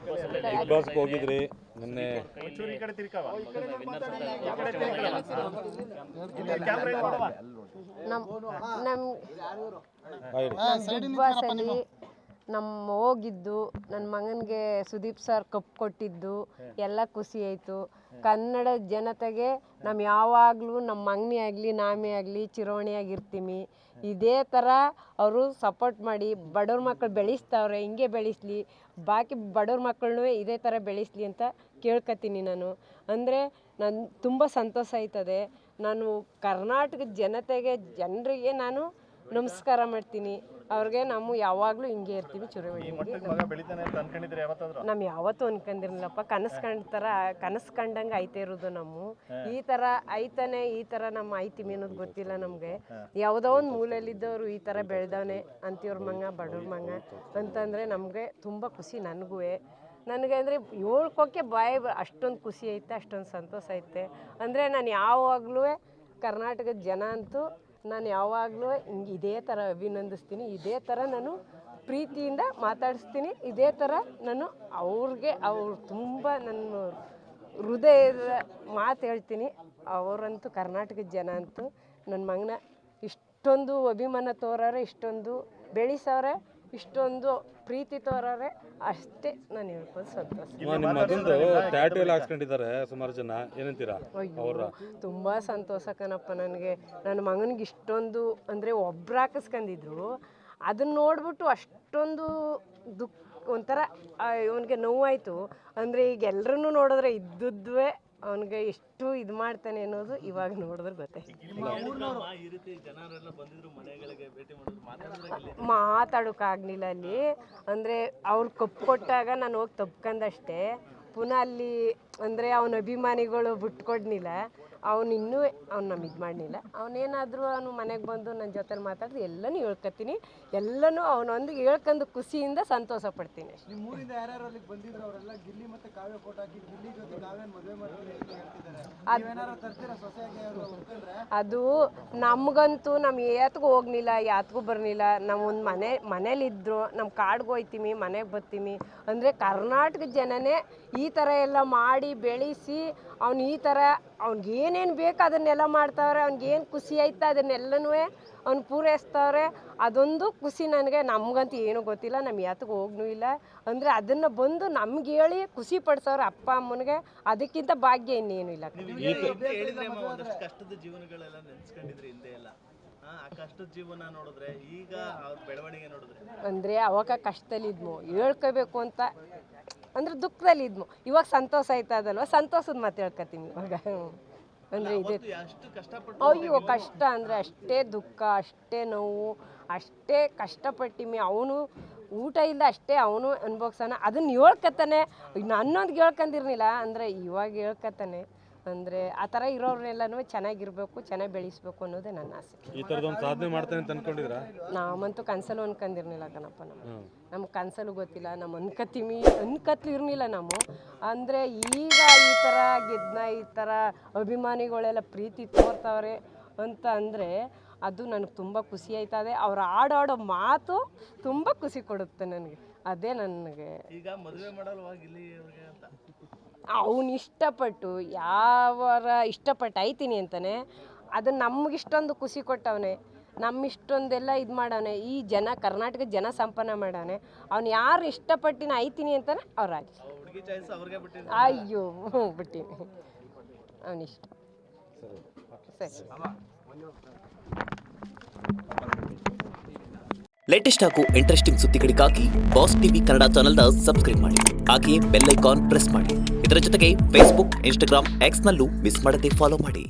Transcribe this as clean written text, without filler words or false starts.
Big ಬಾಸ್ಗೆ ಹೋಗಿದ್ರಿ ನಿನ್ನೆ. Big boss ಅಲ್ಲಿ ಹೋಗಿದ್ದು ನನ್ನ ಮಗನಿಗೆ ಸುದೀಪ್ ಸರ್ ಕಪ್ ಕೊಟ್ಟಿದ್ದು ಎಲ್ಲ ಖುಷಿ ಆಯಿತು. ಕನ್ನಡ ಜನತೆಗೆ ನಾವು ಯಾವಾಗಲೂ ನಮ್ಮ ಮಗನೇ ಆಗಲಿ ನಾಮೇ ಆಗಲಿ ಚಿರೋಣಿಯಾಗಿರ್ತೀವಿ. ಇದೇ ಥರ ಅವರು ಸಪೋರ್ಟ್ ಮಾಡಿ ಬಡವ್ರ ಮಕ್ಕಳು ಬೆಳೆಸ್ತಾವ್ರೆ, ಹಿಂಗೆ ಬೆಳೆಸಲಿ, ಬಾಕಿ ಬಡವ್ರ ಮಕ್ಕಳನ್ನೂ ಇದೇ ಥರ ಬೆಳೆಸಲಿ ಅಂತ ಕೇಳ್ಕೊತೀನಿ ನಾನು. ಅಂದರೆ ನಾನು ತುಂಬ ಸಂತೋಷ ಆಯ್ತದೆ. ನಾನು ಕರ್ನಾಟಕದ ಜನರಿಗೆ ನಾನು ನಮಸ್ಕಾರ ಮಾಡ್ತೀನಿ. ಅವ್ರಿಗೆ ನಾವು ಯಾವಾಗಲೂ ಹಿಂಗೆ ಇರ್ತೀವಿ. ಚುರುವಳಿ ನಾವು ಯಾವತ್ತೂ ಅನ್ಕೊಂಡಿರಲಿಲ್ಲಪ್ಪ. ಕನಸು ಕಂಡಂಗೆ ಐತೆ ಇರೋದು ನಮ್ಮ ಈ ಥರ ಐತಾನೆ, ಈ ಥರ ನಮ್ಮ ಐತಿಮಿ ಅನ್ನೋದು ಗೊತ್ತಿಲ್ಲ ನಮಗೆ. ಯಾವುದೋ ಒಂದು ಮೂಲೆಯಲ್ಲಿದ್ದವರು ಈ ಥರ ಬೆಳೆದವನೆ ಅಂತಿವ್ರ ಮಂಗ ಬಡವ್ರ ಮಂಗ ಅಂತಂದರೆ ನಮಗೆ ತುಂಬ ಖುಷಿ. ನನಗೆ ಅಂದರೆ ಹೇಳ್ಕೊಕ್ಕೆ ಅಷ್ಟೊಂದು ಖುಷಿ ಐತೆ, ಅಷ್ಟೊಂದು ಸಂತೋಷ ಐತೆ. ಅಂದರೆ ನಾನು ಯಾವಾಗಲೂ ಕರ್ನಾಟಕದ ಜನ ಅಂತೂ ನಾನು ಯಾವಾಗಲೂ ಹಿಂಗೆ ಇದೇ ಥರ ಅಭಿನಂದಿಸ್ತೀನಿ, ಇದೇ ಥರ ನಾನು ಪ್ರೀತಿಯಿಂದ ಮಾತಾಡಿಸ್ತೀನಿ, ಇದೇ ಥರ ನಾನು ಅವ್ರು ತುಂಬ ನನ್ನ ಹೃದಯದ ಮಾತು ಹೇಳ್ತೀನಿ. ಅವರಂತೂ ಕರ್ನಾಟಕದ ಜನ ಅಂತೂ ನನ್ನ ಮಗನ ಇಷ್ಟೊಂದು ಅಭಿಮಾನ ತೋರವ್ರೆ, ಇಷ್ಟೊಂದು ಬೆಳೆಸವ್ರೆ, ಇಷ್ಟೊಂದು ಪ್ರೀತಿ ತೋರವ್ರೆ, ಅಷ್ಟೇ ನಾನು ಹೇಳ್ಬೋದು. ಸಂತೋಷ. ನಿಮ್ಮ ಮಗಂದು ಟ್ಯಾಟೂ ಎಲ್ಲ ಹಾಕ್ಸ್ಕೊಂಡಿದ್ದಾರೆ ಸುಮಾರು ಜನ, ಏನಂತೀರಾ? ಅಯ್ಯೋ ತುಂಬ ಸಂತೋಷ ಕಣಪ್ಪ ನನಗೆ. ನನ್ನ ಮಗನಿಗೆ ಇಷ್ಟೊಂದು ಅಂದರೆ ಒಬ್ರು ಹಾಕಿಸ್ಕೊಂಡಿದ್ರು, ಅದನ್ನ ನೋಡ್ಬಿಟ್ಟು ಅಷ್ಟೊಂದು ಒಂಥರ ಅವನಿಗೆ ನೋವಾಯಿತು. ಅಂದರೆ ಈಗ ಎಲ್ಲರನ್ನೂ ನೋಡಿದ್ರೆ ಇದ್ದದ್ವೇ ಅವನಿಗೆ ಎಷ್ಟು ಇದು ಮಾಡ್ತಾನೆ ಅನ್ನೋದು ಇವಾಗ ನೋಡಿದ್ರೆ ಗೊತ್ತಾಯ್ತು. ಮಾತಾಡೋಕ್ಕಾಗಲಿಲ್ಲ ಅಲ್ಲಿ. ಅಂದರೆ ಅವ್ರು ಕಪ್ಪು ಕೊಟ್ಟಾಗ ನಾನು ಹೋಗಿ ತಪ್ಕೊಂಡಷ್ಟೇ. ಪುನಃ ಅಲ್ಲಿ ಅಂದರೆ ಅವನ ಅಭಿಮಾನಿಗಳು ಬಿಟ್ಕೊಡ್ನಿಲ್ಲ. ಇನ್ನೂ ನಮ್ಮ ಇದು ಮಾಡಲಿಲ್ಲ. ಅವನೇನಾದರೂ ಅವನು ಮನೆಗೆ ಬಂದು ನನ್ನ ಜೊತೆಲಿ ಮಾತಾಡಿದ್ರೆ ಎಲ್ಲನೂ ಹೇಳ್ಕೊತೀನಿ. ಎಲ್ಲನೂ ಅವನೊಂದಿಗೆ ಹೇಳ್ಕೊಂಡು ಖುಷಿಯಿಂದ ಸಂತೋಷ ಪಡ್ತೀನಿ ಅಷ್ಟೇ. ಅದು ನಮಗಂತೂ ನಮ್ಮ ಯಾತ್ಗೂ ಹೋಗ್ಲಿಲ್ಲ, ಯಾತ್ಗೂ ಬರ್ಲಿಲ್ಲ. ನಾವು ಒಂದು ಮನೇಲಿದ್ರು, ನಮ್ಮ ಕಾಡ್ಗೆ ಹೋಗ್ತೀವಿ, ಮನೆಗೆ ಬರ್ತೀವಿ. ಅಂದರೆ ಕರ್ನಾಟಕದ ಜನನೇ ಈ ಥರ ಎಲ್ಲ ಮಾಡಿ ಬೆಳೆಸಿ ಅವ್ನು ಈ ಥರ ಅವ್ನಿಗೆ ಏನೇನು ಬೇಕು ಅದನ್ನೆಲ್ಲ ಮಾಡ್ತಾವ್ರೆ. ಅವ್ನಿಗೇನು ಖುಷಿ ಆಯ್ತು ಅದನ್ನೆಲ್ಲನೂ ಅವ್ನು ಪೂರೈಸ್ತವ್ರೆ. ಅದೊಂದು ಖುಷಿ ನನಗೆ. ನಮಗಂತೂ ಏನೂ ಗೊತ್ತಿಲ್ಲ, ನಮ್ಮ ಯಾತ್ಗೂ ಹೋಗ್ನೂ ಇಲ್ಲ. ಅಂದರೆ ಅದನ್ನು ಬಂದು ನಮ್ಗೆ ಹೇಳಿ ಖುಷಿ ಪಡಿಸೋರು ಅಪ್ಪ ಅಮ್ಮನಿಗೆ, ಅದಕ್ಕಿಂತ ಭಾಗ್ಯ ಇನ್ನೇನು ಇಲ್ಲ. ಕಷ್ಟದ ಜೀವನಗಳೆಲ್ಲ ನೆನೆಸ್ಕೊಂಡಿದ್ರಿ ಹಿಂದೆ ಎಲ್ಲ, ಕಷ್ಟದ ಜೀವನ ನೋಡಿದ್ರೆ ಈಗ ಅವ್ರ ಬೆಳವಣಿಗೆ ನೋಡಿದ್ರೆ ಅಂದರೆ ಅವಾಗ ಕಷ್ಟದಲ್ಲಿದ್ಮು, ಹೇಳ್ಕೋಬೇಕು ಅಂತ ಅಂದ್ರೆ ದುಃಖದಲ್ಲಿದ್ಮು. ಇವಾಗ ಸಂತೋಷ ಆಯ್ತದಲ್ವ, ಸಂತೋಷದ ಮಾತು ಹೇಳ್ಕೊತೀನಿ ಇವಾಗ. ಅಂದರೆ ಇದೆ ಅಯ್ಯೋ ಕಷ್ಟ ಅಂದರೆ ಅಷ್ಟೇ ದುಃಖ, ಅಷ್ಟೇ ನೋವು, ಅಷ್ಟೇ ಕಷ್ಟಪಟ್ಟಿಮಿ. ಅವನು ಊಟ ಇಲ್ಲ ಅಷ್ಟೇ ಅವನು ಅನ್ಭೋಗ್ಸೋಣ. ಅದನ್ನು ಹೇಳ್ಕೊತಾನೆ. ನನ್ನೊಂದಿಗೆ ಹೇಳ್ಕೊಂಡಿರ್ಲಿಲ್ಲ, ಅಂದರೆ ಇವಾಗ ಹೇಳ್ಕೊತಾನೆ. ಅಂದರೆ ಆ ಥರ ಇರೋರ್ನೆಲ್ಲನೂ ಚೆನ್ನಾಗಿರ್ಬೇಕು, ಚೆನ್ನಾಗಿ ಬೆಳೆಸ್ಬೇಕು ಅನ್ನೋದೇ ನನ್ನ ಆಸೆ. ಈ ಥರದೊಂದು ಸಾಧನೆ ಮಾಡ್ತಾನೆ ಅಂತ ಅನ್ಕೊಂಡಿದ್ದೀರಾ? ನಾವಂತೂ ಕನಸಲ್ಲೂ ಅನ್ಕೊಂಡಿರ್ಲಿಲ್ಲ ಕಣಪ್ಪ. ನಮ್ಗೆ ಕನಸಲ್ಲೂ ಗೊತ್ತಿಲ್ಲ, ನಮ್ಮ ಅನ್ಕತ್ಲು ಇರ್ಲಿಲ್ಲ ನಾವು. ಅಂದರೆ ಈಗ ಈ ಥರ ಈ ಥರ ಅಭಿಮಾನಿಗಳೆಲ್ಲ ಪ್ರೀತಿ ತೋರ್ತಾವ್ರೆ ಅಂತ ಅಂದರೆ ಅದು ನನಗೆ ತುಂಬ ಖುಷಿ ಆಯ್ತದೆ. ಅವ್ರು ಆಡೋ ಮಾತು ತುಂಬ ಖುಷಿ ಕೊಡುತ್ತೆ ನನಗೆ. ಅದೇ ನನಗೆ ಈಗ ಮದುವೆ ಮಾಡಲ್ವಾಗಿಲ್ಲಿ ಅಂತ ಅವನು ಇಷ್ಟಪಟ್ಟು ಇಷ್ಟಪಟ್ಟು ಐತೀನಿ ಅಂತಾನೆ. ಅದು ನಮಗಿಷ್ಟೊಂದು ಖುಷಿ ಕೊಟ್ಟವನೆ, ನಮ್ಮಿಷ್ಟೊಂದೆಲ್ಲ ಇದು ಮಾಡವನೆ. ಈ ಕರ್ನಾಟಕದ ಜನ ಸಂಪನ್ನ ಮಾಡವನೆ. ಅವ್ನು ಯಾರು ಇಷ್ಟಪಟ್ಟಿನ ಐತೀನಿ ಅಂತಾನೆ ಅವ್ರಾಗಿ. ಅಯ್ಯೋ ಬಿಟ್ಟಿನಿ, ಅವನಿಷ್ಟ. ಸರಿ. ಲೇಟೆಸ್ಟ್ ಹಾಗೂ ಇಂಟ್ರೆಸ್ಟಿಂಗ್ ಸುದ್ದಿಗಳಿಗಾಗಿ ಬಾಸ್ ಟಿವಿ ಕನ್ನಡ ಚಾನೆಲ್ನ ಸಬ್ಸ್ಕ್ರೈಬ್ ಮಾಡಿ. ಹಾಗೆಯೇ ಬೆಲ್ ಐಕಾನ್ ಪ್ರೆಸ್ ಮಾಡಿ. ಇದರ ಜೊತೆಗೆ ಫೇಸ್ಬುಕ್, ಇನ್ಸ್ಟಾಗ್ರಾಮ್, ಎಕ್ಸ್ನಲ್ಲೂ ಮಿಸ್ ಮಾಡದೆ ಫಾಲೋ ಮಾಡಿ.